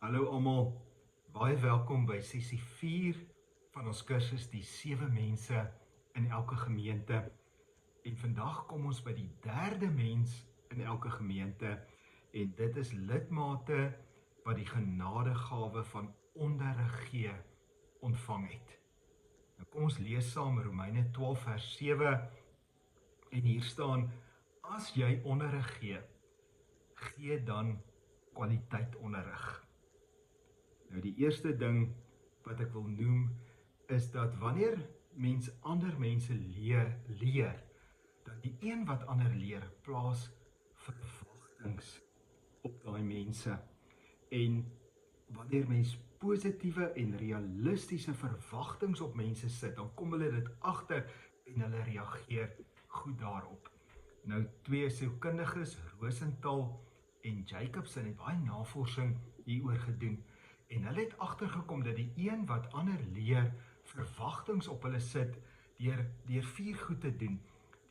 Hallo almal, baie welkom by sessie 4 van ons kursus die 7 mense in elke gemeente. En vandag kom ons by die derde mens in elke gemeente en dit is lidmate wat die genadegawe van onderrig gee ontvang het. Nou kom ons lees saam Romeine 12 vers 7 en hier staan: as jy onderrig gee, gee dan kwaliteit onderrig. Nou die eerste ding wat ek wil noem is dat wanneer mens ander mense leer, dat die een wat ander leer plaas verwagtings op daai mense. En wanneer mens positiewe en realistiese verwagtings op mense sit, dan kom hulle dit agter en hulle reageer goed daarop. Nou twee sielkundiges, Rosenthal en Jacobson, het baie navorsing hieroor gedoen. En hulle het agtergekom dat die een wat ander leer verwagtings op hulle sit deur 4 goed te doen.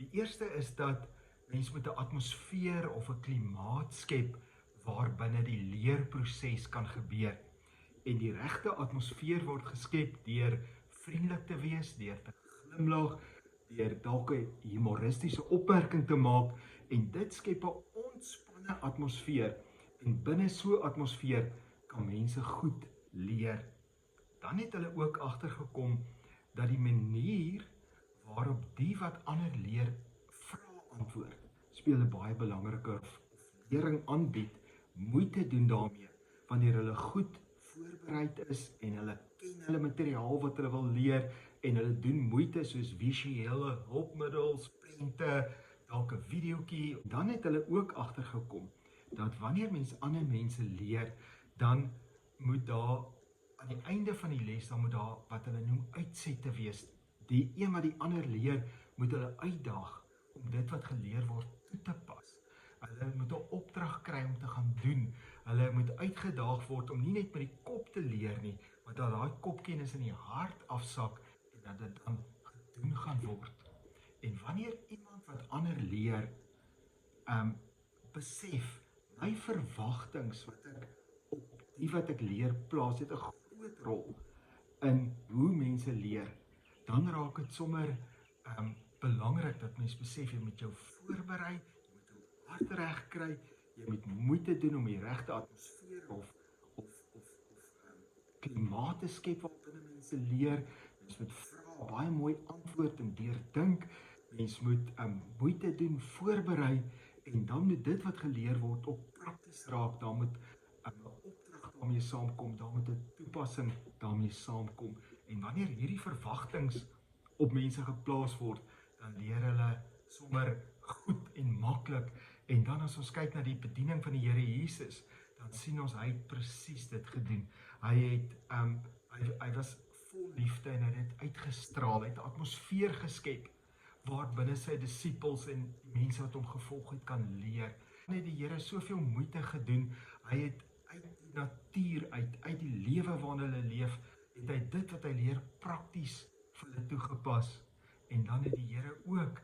Die eerste is dat mens moet 'n atmosfeer of 'n klimaat skep waarbinne die leerproses kan gebeur. En die regte atmosfeer word geskep deur vriendelik te wees, deur te glimlag, deur dalk 'n humoristiese opmerking te maak, en dit skep 'n ontspanne atmosfeer. En binne so 'n atmosfeer kan mense goed leer. Dan het hulle ook agtergekom dat die manier waarop die wat ander leer vra antwoord speel 'n baie belangrike lering aanbied, moeite doen daarmee wanneer hulle goed voorbereid is en hulle ken hulle materiaal wat hulle wil leer en hulle doen moeite soos visuele hulpmiddels, prente, dalk 'n videoetjie. Dan het hulle ook agtergekom dat wanneer mens ander mense leer, dan moet daar aan die einde van die les, dan moet daar wat hulle noem uitsette wees. Die een wat die ander leer, moet hulle uitdaag om dit wat geleer word toe te pas. Hulle moet 'n opdrag kry om te gaan doen. Hulle moet uitgedaag word om nie net met die kop te leer nie, maar dat daai kopkennis in die hart afsak en dat dit dan gedoen gaan word. En wanneer iemand wat ander leer, besef, my verwagtings wat ek op die wat ek leer plaas, het 'n groot rol in hoe mense leer, dan raak dit sommer belangrik dat mens besef, jy moet jou voorberei, jy moet jou hart reg kry, jy moet moeite doen om die regte atmosfeer of klimaat te skep waarbinne mense leer. Mens moet vra, baie mooi antwoord en deurdink. Mens moet moeite doen, voorberei, en dan moet dit wat geleer word ook prakties raak. Daar moet 'n opdrag daarmee saamkom, daar moet 'n toepassing daarmee saamkom. En wanneer hierdie verwagtings op mense geplaas word, dan leer hulle sommer goed en maklik. En dan as ons kyk na die bediening van die Here Jesus, dan sien ons hy het presies dit gedoen. Hy was vol liefde en hy het dit uitgestraal, hy het 'n atmosfeer geskep waarbinne sy disippels en die mense wat hom gevolg het kan leer. Dan het die Here soveel moeite gedoen. Hy het uit die natuur uit die lewe waarin hulle leef, het hy dit wat hy leer prakties vir hulle toegepas. En dan het die Here ook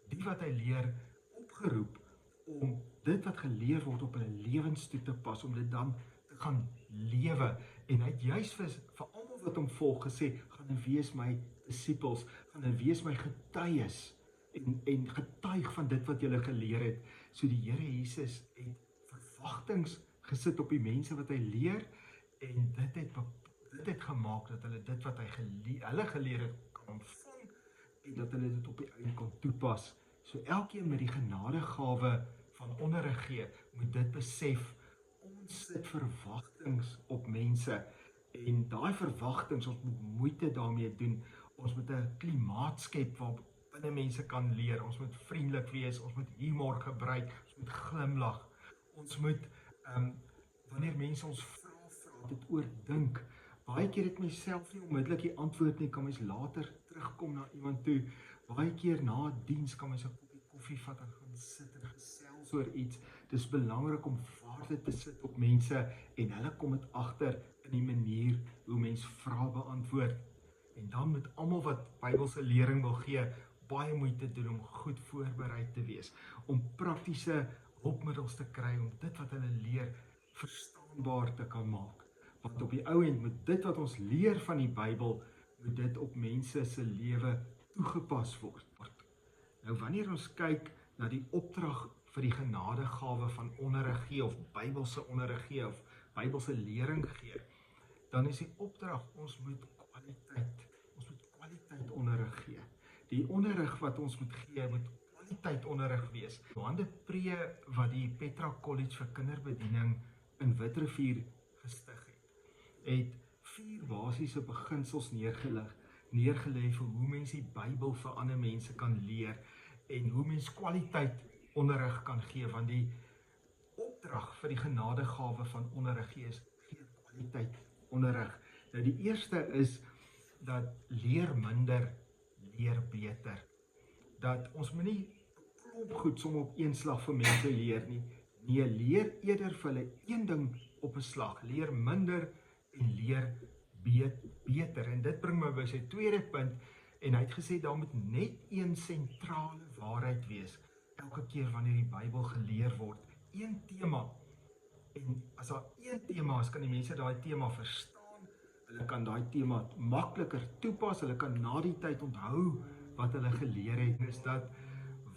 die wat hy leer opgeroep om dit wat geleer word op hulle lewens toe te pas, om dit dan te gaan lewe. En hy het juist vir almal wat hom volg gesê, gaan en wees my disippels, gaan en wees my getuies en getuig van dit wat julle geleer het. So die Here Jesus het verwagtings gesit op die mense wat hy leer, en dit het gemaak dat hulle dit wat hulle geleer het kan ontvang en dat hulle dit op die einde kan toepas. So elkeen met die genadegawe van onderrig gee, moet dit besef, ons sit verwagtings op mense, en daai verwagtings, ons moet moeite daarmee doen. Ons moet 'n klimaat skep waar binne mense kan leer. Ons moet vriendelik wees, ons moet humor gebruik, ons moet glimlag. Ons moet wanneer mense ons vra dit oordink. Baie keer het mens self nie onmiddellik die antwoord nie, kan mens later terugkom na iemand toe. Baie keer na 'n diens kan mens 'n koppie koffie vat en gaan sit en gesels oor iets. Dis belangrik om waarde te sit op mense en hulle kom dit agter in die manier hoe mens vrae beantwoord. En dan moet almal wat Bybelse lering wil gee, baie moeite doen om goed voorberei te wees, om praktiese hulpmiddels te kry, om dit wat hulle leer verstaanbaar te kan maak. Want op die ou end met dit wat ons leer van die Bybel, moet dit op mense se lewe toegepas word. Nou wanneer ons kyk na die opdrag vir die genadegawe van onderrig gee of Bybelse onderrig gee of Bybelse lering gee, dan is die opdrag ons moet kwaliteit onderrig gee. Die onderrig wat ons moet gee, moet kwaliteit onderrig wees. Johan de Pre wat die Petra College vir kinderbediening in Witrifuur gestig het 4 basiese beginsels neergelê vir hoe mens die Bybel vir ander mense kan leer en hoe mens kwaliteit onderrig kan gee, want die opdrag vir die genadegawe van onderrig gee kwaliteit onderrig. Nou die eerste is dat leer minder, leer beter. Dat ons moet nie klomp goed som op een slag vir mense leer nie. Nee, leer eerder vir hulle een ding op 'n slag. Leer minder en leer beter. En dit bring my by sy tweede punt, en hy het gesê daar moet net een sentrale waarheid wees, elke keer wanneer die Bybel geleer word. Een tema. En as daar een tema is, kan die mense daai tema verstaan, hulle kan daai tema makliker toepas, hulle kan na die tyd onthou wat hulle geleer het, is dat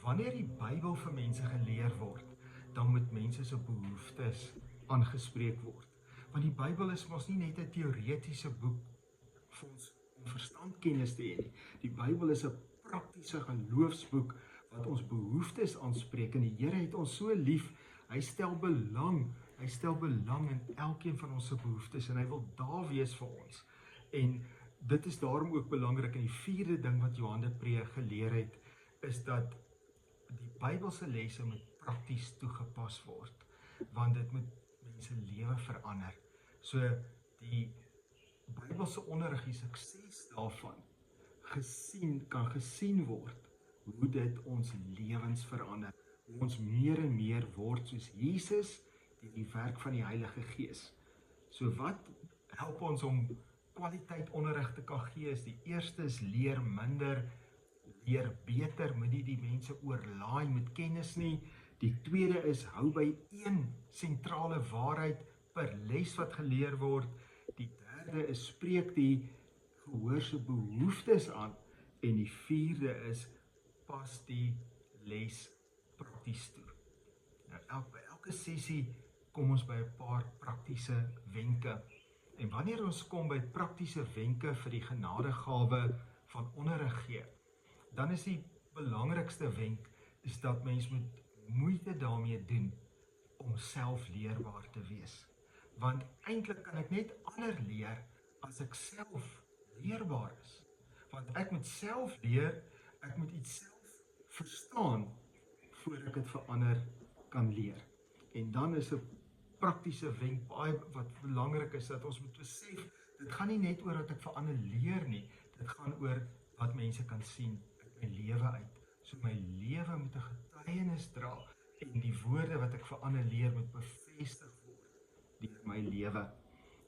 wanneer die Bybel vir mense geleer word, dan moet mense se behoeftes aangespreek word. Want die Bybel is mos nie net 'n teoretiese boek vir ons om verstandkennis te hê nie. Die Bybel is 'n praktiese geloofsboek wat ons behoeftes aanspreek, en die Here het ons so lief, hy stel belang in elkeen van ons se behoeftes, en hy wil daar wees vir ons. En dit is daarom ook belangrik, en die vierde ding wat Johan de Pre geleer het, is dat die Bybelse lesse moet prakties toegepas word, want dit moet mense lewe verander. So die Bybelse onderrig, die sukses daarvan kan gesien word, hoe dit ons lewens verander, hoe ons meer en meer word soos Jesus deur die werk van die Heilige Gees. So wat help ons om kwaliteit onderrig te kan gee? Is die eerste is leer minder, leer beter, moet nie die mense oorlaai met kennis nie. Die tweede is hou by een sentrale waarheid per les wat geleer word. Die derde is spreek die gehoor se behoeftes aan, en die vierde is pas die les prakties toe. Nou, by elke sessie kom ons by 'n paar praktiese wenke. En wanneer ons kom by praktiese wenke vir die genadegawe van onderrig gee, dan is die belangrikste wenk is dat mens moet moeite daarmee doen om self leerbaar te wees. Want eintlik kan ek net ander leer as ek self leerbaar is. Want ek moet self leer, ek moet iets self verstaan voordat ek dit vir ander kan leer. En dan is 'n praktiese wenk baie wat belangrik is, dat ons moet besef, dit gaan nie net oor dat ek vir ander leer nie, dit gaan oor wat mense kan sien uit my lewe uit. So my lewe moet 'n getuienis dra, en die woorde wat ek vir ander leer moet bevestig word deur my lewe.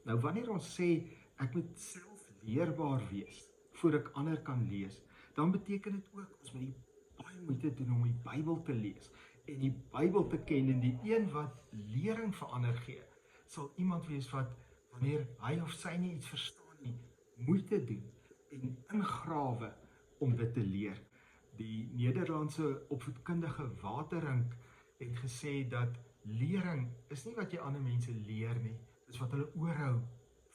Nou wanneer ons sê ek moet self leerbaar wees voor ek ander kan lees, dan beteken dit ook ons moet baie moeite doen om die Bybel te lees en die Bybel te ken, en die een wat lering vir ander gee, sal iemand wees wat wanneer hy of sy nie iets verstaan nie, moeite doen en ingrawe om dit te leer. Die Nederlandse opvoedkundige Waterink het gesê dat lering is nie wat jy ander mense leer nie, dis wat hulle oorhou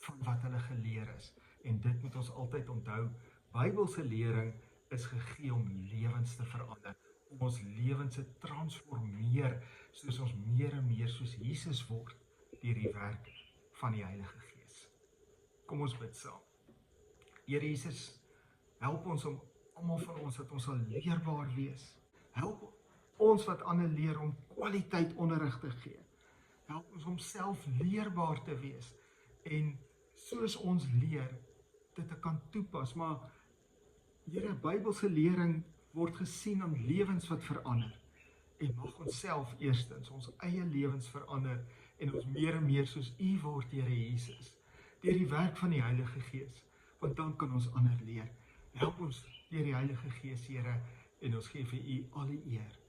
van wat hulle geleer is. En dit moet ons altyd onthou, Bybelse lering is gegee om lewens te verander, om ons lewens te transformeer, soos ons meer en meer soos Jesus word, deur die werk van die Heilige Gees. Kom ons bid saam. Here Jesus, help ons om almal van ons dat ons sal leerbaar wees. Help ons wat ander leer om kwaliteit onderrig te gee. Help ons om self leerbaar te wees en soos ons leer, dit te kan toepas. Maar Here, Bybelse lering word gesien aan lewens wat verander. En mag ons self eerstens ons eie lewens verander en ons meer en meer soos U word, Here Jesus, deur die werk van die Heilige Gees, want dan kan ons ander leer. Help ons deur die Heilige Gees, Here, en ons gee vir U al die eer